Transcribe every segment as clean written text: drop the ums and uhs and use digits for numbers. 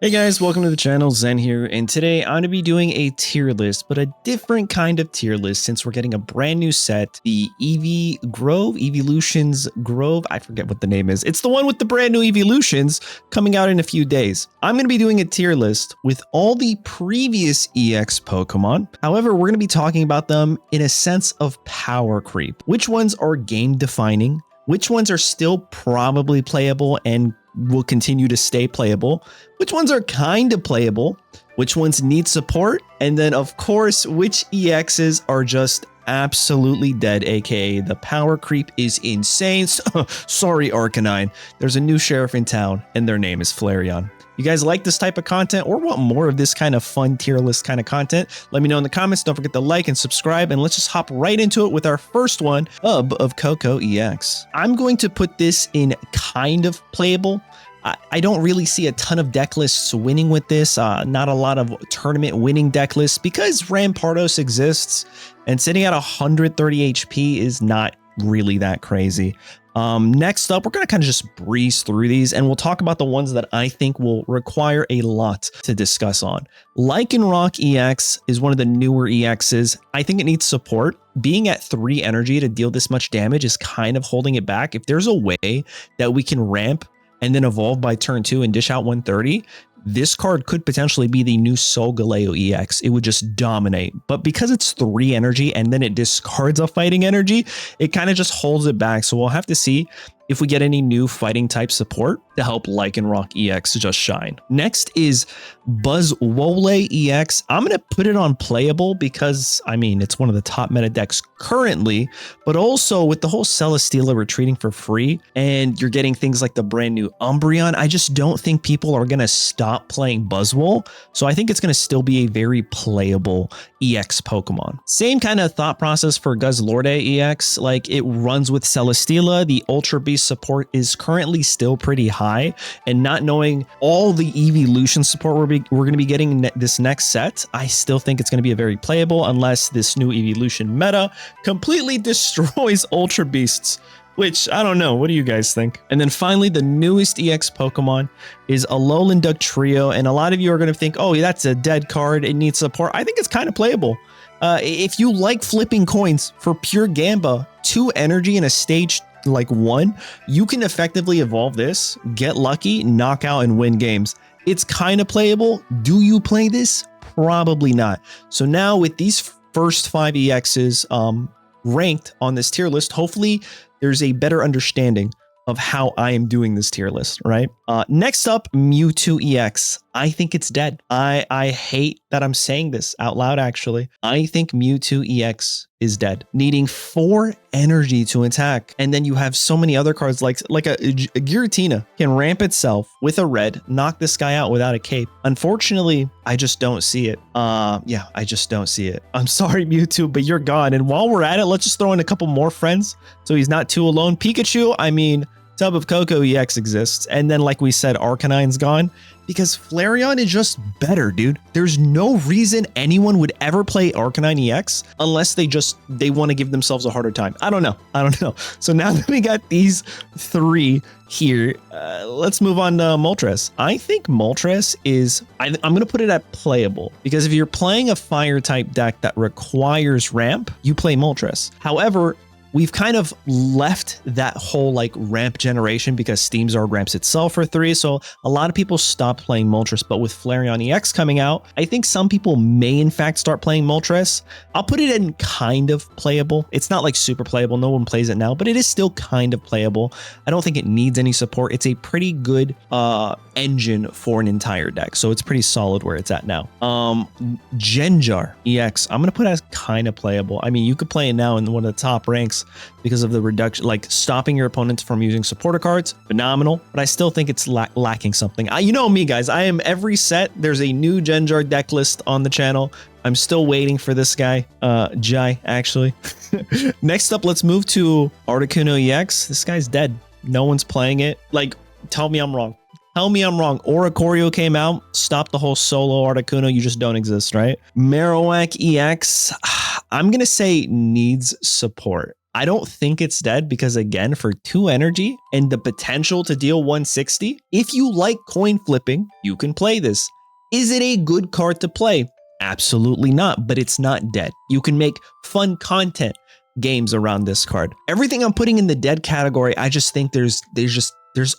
Hey guys, welcome to the channel. Zen here, and today I'm going to be doing a tier list, but a different kind of tier list since we're getting a brand new set, the Evolutions Grove. I forget what the name is. It's the one with the brand new evolutions coming out in a few days. I'm going to be doing a tier list with all the previous EX Pokemon. However, we're going to be talking about them in a sense of power creep. Which ones are game defining? Which ones are still probably playable and will continue to stay playable? Which ones are kind of playable? Which ones need support? And then, of course, which EXs are just absolutely dead, aka the power creep is insane. Sorry, Arcanine. There's a new sheriff in town, and their name is Flareon. You guys like this type of content or want more of this kind of fun tier list kind of content? Let me know in the comments. Don't forget to like and subscribe, and let's just hop right into it with our first one, Hub of Coco EX. I'm going to put this in kind of playable. I don't really see a ton of deck lists winning with this, not a lot of tournament winning deck lists because Rampardos exists, and sitting at 130 HP is not really that crazy. Next up, we're going to kind of just breeze through these, and we'll talk about the ones that I think will require a lot to discuss on. Lycanroc EX is one of the newer EXs. I think it needs support. Being at 3 energy to deal this much damage is kind of holding it back. If there's a way that we can ramp and then evolve by turn 2 and dish out 130, this card could potentially be the new Solgaleo EX. It would just dominate. But because it's 3 energy and then it discards a fighting energy, it kind of just holds it back. So we'll have to see if we get any new fighting type support to help Lycanroc EX just shine. Next is Buzzwole EX. I'm going to put it on playable because, I mean, it's one of the top meta decks currently, but also with the whole Celesteela retreating for free and you're getting things like the brand new Umbreon, I just don't think people are going to stop playing Buzzwole. So I think it's going to still be a very playable EX Pokemon. Same kind of thought process for Guzzlord EX. Like, it runs with Celesteela. The Ultra Beast support is currently still pretty high, and not knowing all the evolution support we're going to be getting this next set, I still think it's going to be a very playable unless this new evolution meta completely destroys Ultra Beasts, which I don't know. What do you guys think? And then finally, the newest EX Pokemon is Alolan Dugtrio, and a lot of you are going to think, oh, that's a dead card, it needs support. I think it's kind of playable. If you like flipping coins for pure Gamba, 2 energy in a stage like 1, you can effectively evolve this, get lucky, knock out, and win games. It's kind of playable. Do you play this? Probably not. So now with these first 5 EXs ranked on this tier list, hopefully there's a better understanding of how I am doing this tier list, right? Next up, Mewtwo EX. I think it's dead. I hate that I'm saying this out loud, actually. I think Mewtwo EX is dead. Needing 4 energy to attack. And then you have so many other cards like a Giratina can ramp itself with a red, knock this guy out without a cape. Unfortunately, I just don't see it. Yeah, I just don't see it. I'm sorry, Mewtwo, but you're gone. And while we're at it, let's just throw in a couple more friends so he's not too alone. Pikachu, I mean, Tub of Coco EX exists, and then like we said, Arcanine's gone because Flareon is just better, dude. There's no reason anyone would ever play Arcanine EX unless they want to give themselves a harder time. I don't know. So now that we got these 3 here, let's move on to Moltres. I think Moltres is, I'm going to put it at playable because if you're playing a fire type deck that requires ramp, you play Moltres. However, we've kind of left that whole like ramp generation because Steam Zard ramps itself for 3. So a lot of people stopped playing Moltres, but with Flareon EX coming out, I think some people may in fact start playing Moltres. I'll put it in kind of playable. It's not like super playable. No one plays it now, but it is still kind of playable. I don't think it needs any support. It's a pretty good engine for an entire deck. So it's pretty solid where it's at now. Genjar EX, I'm going to put as kind of playable. I mean, you could play it now in one of the top ranks because of the reduction, like stopping your opponents from using supporter cards, phenomenal, but I still think it's lacking something. You know me, guys, I am every set. There's a new Genjar deck list on the channel. I'm still waiting for this guy, Jai, actually. Next up, let's move to Articuno EX. This guy's dead. No one's playing it. Like, tell me I'm wrong. Tell me I'm wrong. Oricorio came out, stopped the whole solo Articuno. You just don't exist, right? Marowak EX, I'm going to say needs support. I don't think it's dead because, again, for 2 energy and the potential to deal 160, if you like coin flipping, you can play this. Is it a good card to play? Absolutely not, but it's not dead. You can make fun content games around this card. Everything I'm putting in the dead category, I just think there's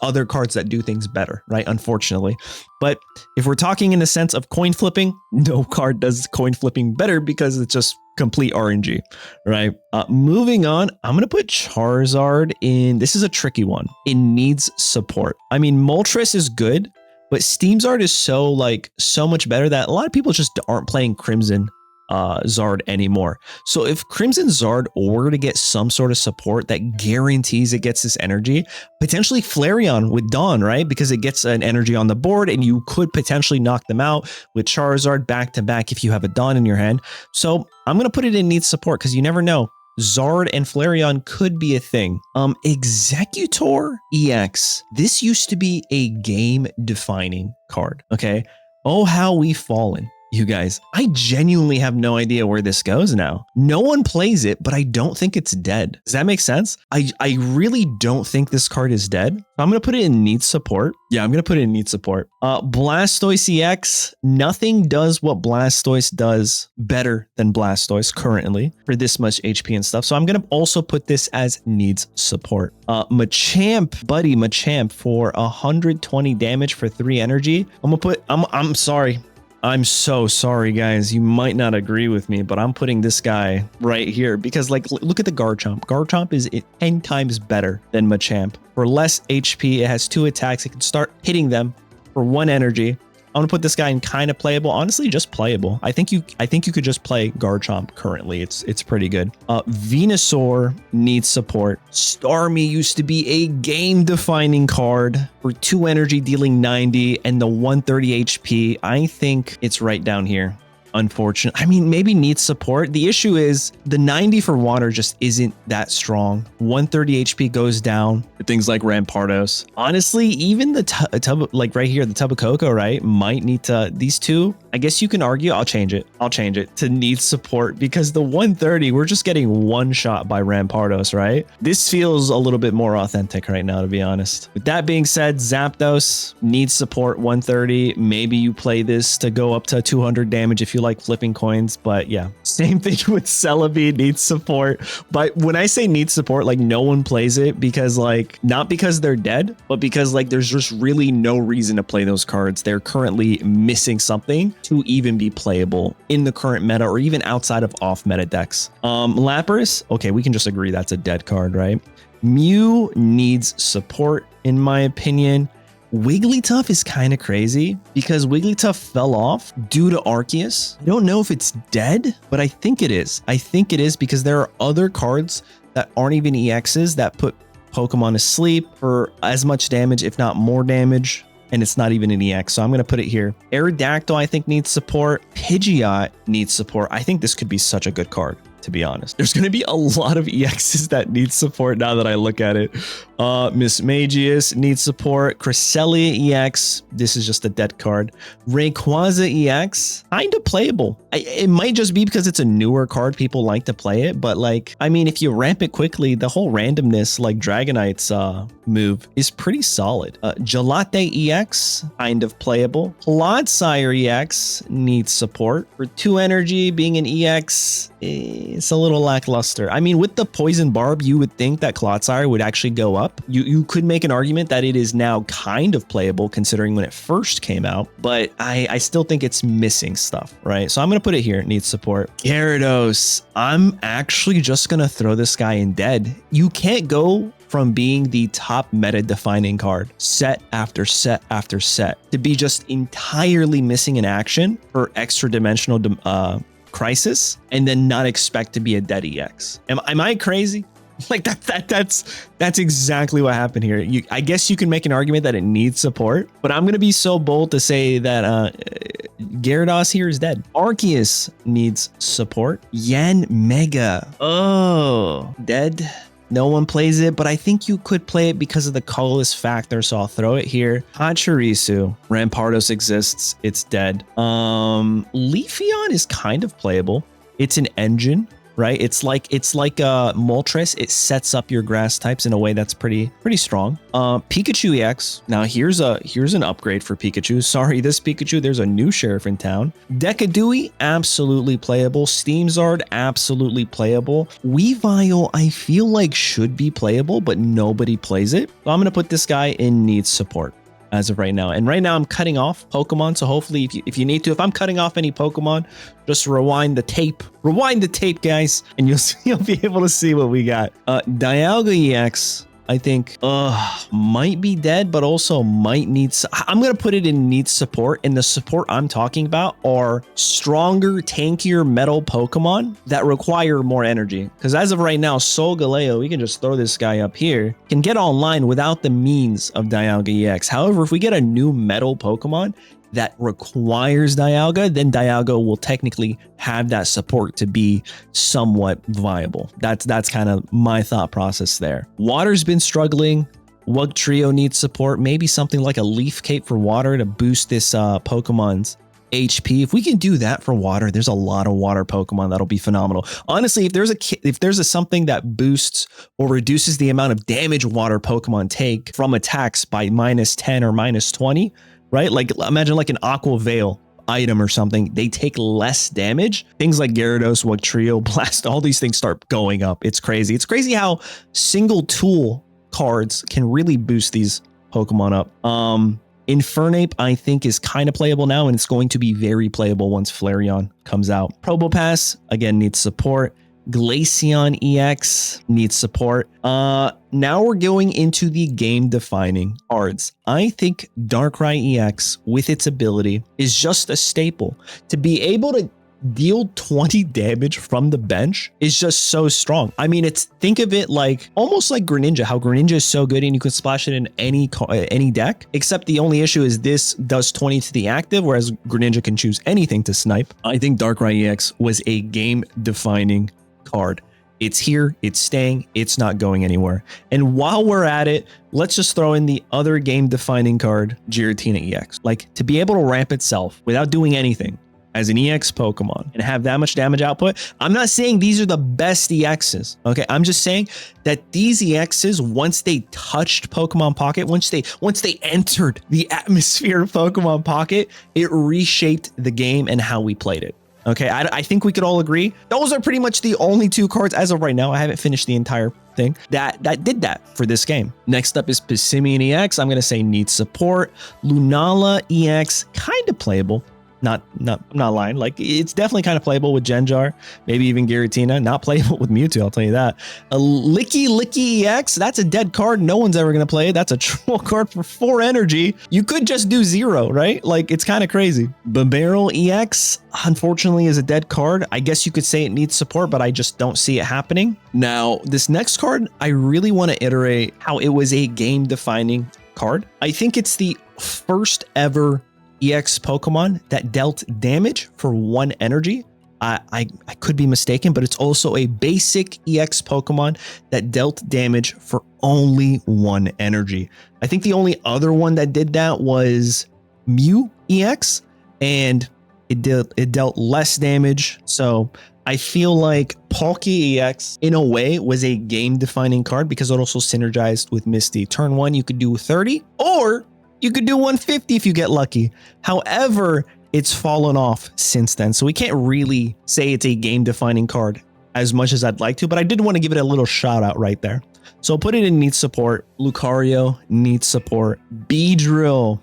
other cards that do things better, right? Unfortunately. But if we're talking in the sense of coin flipping, no card does coin flipping better because it's just complete RNG, right? Moving on, I'm going to put Charizard in. This is a tricky one. It needs support. I mean, Moltres is good, but Steamzard is so much better that a lot of people just aren't playing Crimson Zard anymore. So if Crimson Zard were to get some sort of support that guarantees it gets this energy, potentially Flareon with Dawn, right? Because it gets an energy on the board and you could potentially knock them out with Charizard back to back if you have a Dawn in your hand. So I'm going to put it in needs support because you never know. Zard and Flareon could be a thing. Executor EX. This used to be a game-defining card, okay? Oh, how we've fallen. You guys, I genuinely have no idea where this goes now. No one plays it, but I don't think it's dead. Does that make sense? I really don't think this card is dead. I'm going to put it in needs support. Yeah, I'm going to put it in needs support. Blastoise EX. Nothing does what Blastoise does better than Blastoise currently for this much HP and stuff. So I'm going to also put this as needs support. Machamp for 120 damage for 3 energy. I'm sorry. I'm so sorry, guys. You might not agree with me, but I'm putting this guy right here because, like, look at the Garchomp. Garchomp is 10 times better than Machamp. For less HP, it has 2 attacks. It can start hitting them for 1 energy. I'm gonna put this guy in kind of playable. Honestly, just playable. I think you could just play Garchomp currently. It's pretty good. Venusaur needs support. Starmie used to be a game-defining card for 2 energy, dealing 90 and the 130 HP. I think it's right down here. Unfortunate. I mean, maybe needs support. The issue is the 90 for water just isn't that strong. 130 HP goes down for things like Rampardos. Honestly, even the tub, like right here, the Tub of Cocoa, right, might need to, these two, I guess you can argue, I'll change it to need support because the 130, we're just getting one shot by Rampardos, right? This feels a little bit more authentic right now, to be honest. With that being said, Zapdos needs support 130. Maybe you play this to go up to 200 damage if you like flipping coins, but yeah, same thing with Celebi, needs support. But when I say needs support, like no one plays it because like, not because they're dead, but because like there's just really no reason to play those cards. They're currently missing something to even be playable in the current meta or even outside of off meta decks. Lapras, okay, we can just agree that's a dead card, right? Mew needs support in my opinion. Wigglytuff is kind of crazy because Wigglytuff fell off due to Arceus. I don't know if it's dead, but I think it is. I think it is because there are other cards that aren't even EXs that put Pokemon to sleep for as much damage, if not more damage, and it's not even an EX. So I'm going to put it here. Aerodactyl, I think, needs support. Pidgeot needs support. I think this could be such a good card, to be honest. There's going to be a lot of EXs that need support now that I look at it. Miss Magius needs support. Cresselia EX. This is just a dead card. Rayquaza EX. Kind of playable. It might just be because it's a newer card. People like to play it. But like, I mean, if you ramp it quickly, the whole randomness like Dragonite's move is pretty solid. Gelate EX. Kind of playable. Clodsire EX needs support. For 2 energy, being an EX, it's a little lackluster. I mean, with the Poison Barb, you would think that Clodsire would actually go up. You could make an argument that it is now kind of playable considering when it first came out, but I still think it's missing stuff, right? So I'm going to put it here. It needs support. Gyarados. I'm actually just going to throw this guy in dead. You can't go from being the top meta defining card set after set after set to be just entirely missing in action for extra dimensional crisis and then not expect to be a dead EX. Am I crazy? Like that's exactly what happened here. I guess you can make an argument that it needs support, but I'm gonna be so bold to say that Gyarados here is dead. Arceus needs support. Yanmega, oh, dead. No one plays it, but I think you could play it because of the colorless factor, so I'll throw it here. Pachirisu. Rampardos exists. It's dead. Leafeon is kind of playable. It's an engine. right? It's like Moltres. It sets up your grass types in a way that's pretty strong. Pikachu EX. Now here's an upgrade for Pikachu. Sorry, this Pikachu, there's a new sheriff in town. Decadooey, absolutely playable. Steamzard, absolutely playable. Weavile, I feel like should be playable, but nobody plays it. So I'm gonna put this guy in needs support as of right now. And right now I'm cutting off Pokemon. So hopefully if you need to, if I'm cutting off any Pokemon, just rewind the tape, guys, and you'll be able to see what we got. Dialga EX, I think might be dead, but also might need, I'm going to put it in needs support. And the support I'm talking about are stronger, tankier metal Pokemon that require more energy. Because as of right now, Solgaleo, we can just throw this guy up here, can get online without the means of Dialga EX. However, if we get a new metal Pokemon that requires Dialga, then Dialga will technically have that support to be somewhat viable. That's kind of my thought process there. Water's been struggling. Wugtrio needs support. Maybe something like a Leaf Cape for water to boost this Pokemon's HP. If we can do that for water, there's a lot of water Pokemon that'll be phenomenal. Honestly, if there's a something that boosts or reduces the amount of damage water Pokemon take from attacks by -10 or -20, right? Like imagine like an Aqua Veil item or something, they take less damage. Things like Gyarados, Wugtrio, Blast, all these things start going up. It's crazy. It's crazy how single tool cards can really boost these Pokemon up. Infernape, I think, is kind of playable now, and it's going to be very playable once Flareon comes out. Probopass, again, needs support. Glaceon EX needs support. Now we're going into the game-defining cards. I think Darkrai EX, with its ability, is just a staple. To be able to deal 20 damage from the bench is just so strong. I mean, think of it like almost like Greninja, how Greninja is so good and you can splash it in any deck, except the only issue is this does 20 to the active, whereas Greninja can choose anything to snipe. I think Darkrai EX was a game-defining card. It's here, it's staying, it's not going anywhere. And while we're at it, let's just throw in the other game-defining card, Giratina EX. Like, to be able to ramp itself without doing anything as an EX Pokemon and have that much damage output. I'm not saying these are the best EXs, okay? I'm just saying that these EXs, once they touched Pokemon Pocket, once they entered the atmosphere of Pokemon Pocket, it reshaped the game and how we played it. Okay, I think we could all agree. Those are pretty much the only two cards as of right now. I haven't finished the entire thing that did that for this game. Next up is Passimian EX. I'm going to say needs support. Lunala EX, kind of playable. I'm not lying. Like, it's definitely kind of playable with Genjar, maybe even Giratina. Not playable with Mewtwo, I'll tell you that. A Licky EX, that's a dead card. No one's ever going to play it. That's a troll card for 4 energy. You could just do 0, right? Like, it's kind of crazy. Babarrel EX, unfortunately, is a dead card. I guess you could say it needs support, but I just don't see it happening. Now, this next card, I really want to iterate how it was a game-defining card. I think it's the first ever EX Pokemon that dealt damage for 1 energy. I could be mistaken, but it's also a basic EX Pokemon that dealt damage for only 1 energy. I think the only other one that did that was Mew EX, and it dealt less damage. So I feel like Palkia EX, in a way, was a game-defining card because it also synergized with Misty. Turn 1, you could do 30, or you could do 150 if you get lucky. However, it's fallen off since then. So we can't really say it's a game-defining card as much as I'd like to, but I did want to give it a little shout out right there. So I'll put it in needs support. Lucario needs support. Beedrill,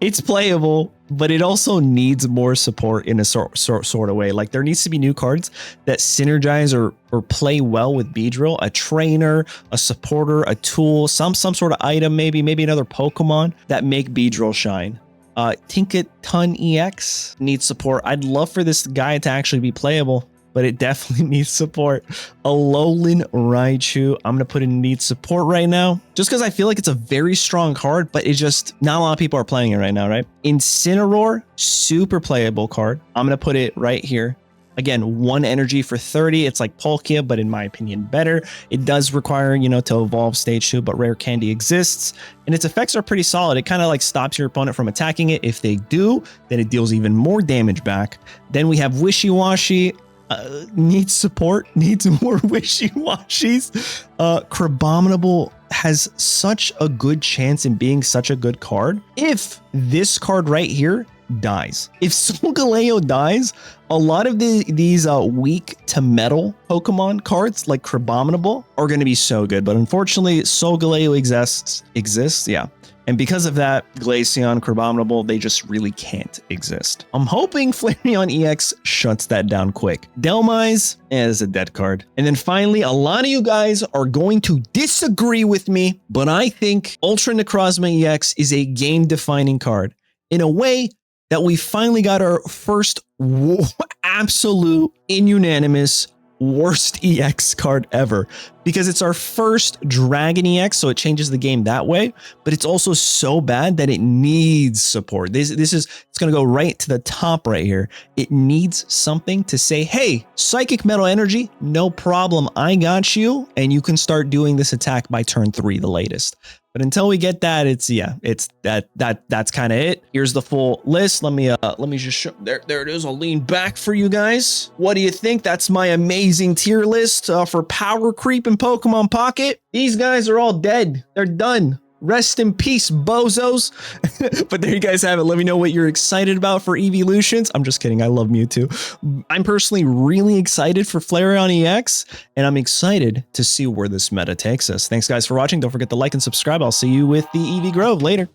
it's playable, but it also needs more support in a sort of way. Like, there needs to be new cards that synergize or play well with Beedrill. A trainer, a supporter, a tool, some sort of item, maybe another Pokemon that make Beedrill shine. Tinkaton EX needs support. I'd love for this guy to actually be playable, but it definitely needs support. Alolan Raichu, I'm going to put in needs support right now, just because I feel like it's a very strong card, but it's just not a lot of people are playing it right now, right? Incineroar, super playable card. I'm going to put it right here. Again, 1 energy for 30. It's like Palkia, but in my opinion, better. It does require, to evolve stage 2, but Rare Candy exists, and its effects are pretty solid. It kind of like stops your opponent from attacking it. If they do, then it deals even more damage back. Then we have Wishy-Washy. needs support, needs more wishy-washies. Crabominable has such a good chance in being such a good card if this card right here dies. If Solgaleo dies, a lot of these weak to metal Pokemon cards like Crabominable are going to be so good. But unfortunately, Solgaleo exists. Yeah. And because of that, Glaceon, Crabominable, they just really can't exist. I'm hoping Flareon EX shuts that down quick. Delmise is a dead card. And then finally, a lot of you guys are going to disagree with me, but I think Ultra Necrozma EX is a game-defining card in a way that we finally got our first absolute unanimous worst EX card ever, because it's our first Dragon EX, so it changes the game that way, but it's also so bad that it needs support. It's going to go right to the top right here. It needs something to say, hey, Psychic Metal Energy, no problem, I got you, and you can start doing this attack by turn 3, the latest. But until we get that, that's kind of it. Here's the full list. Let me just show. There it is. I'll lean back for you guys. What do you think? That's my amazing tier list for Power Creep and Pokemon Pocket. These guys are all dead. They're done. Rest in peace, bozos. But there you guys have it. Let me know what you're excited about for evolutions. I'm just kidding. I love Mewtwo. I'm personally really excited for Flareon EX, and I'm excited to see where this meta takes us. Thanks, guys, for watching. Don't forget to like and subscribe. I'll see you with the EV Grove later.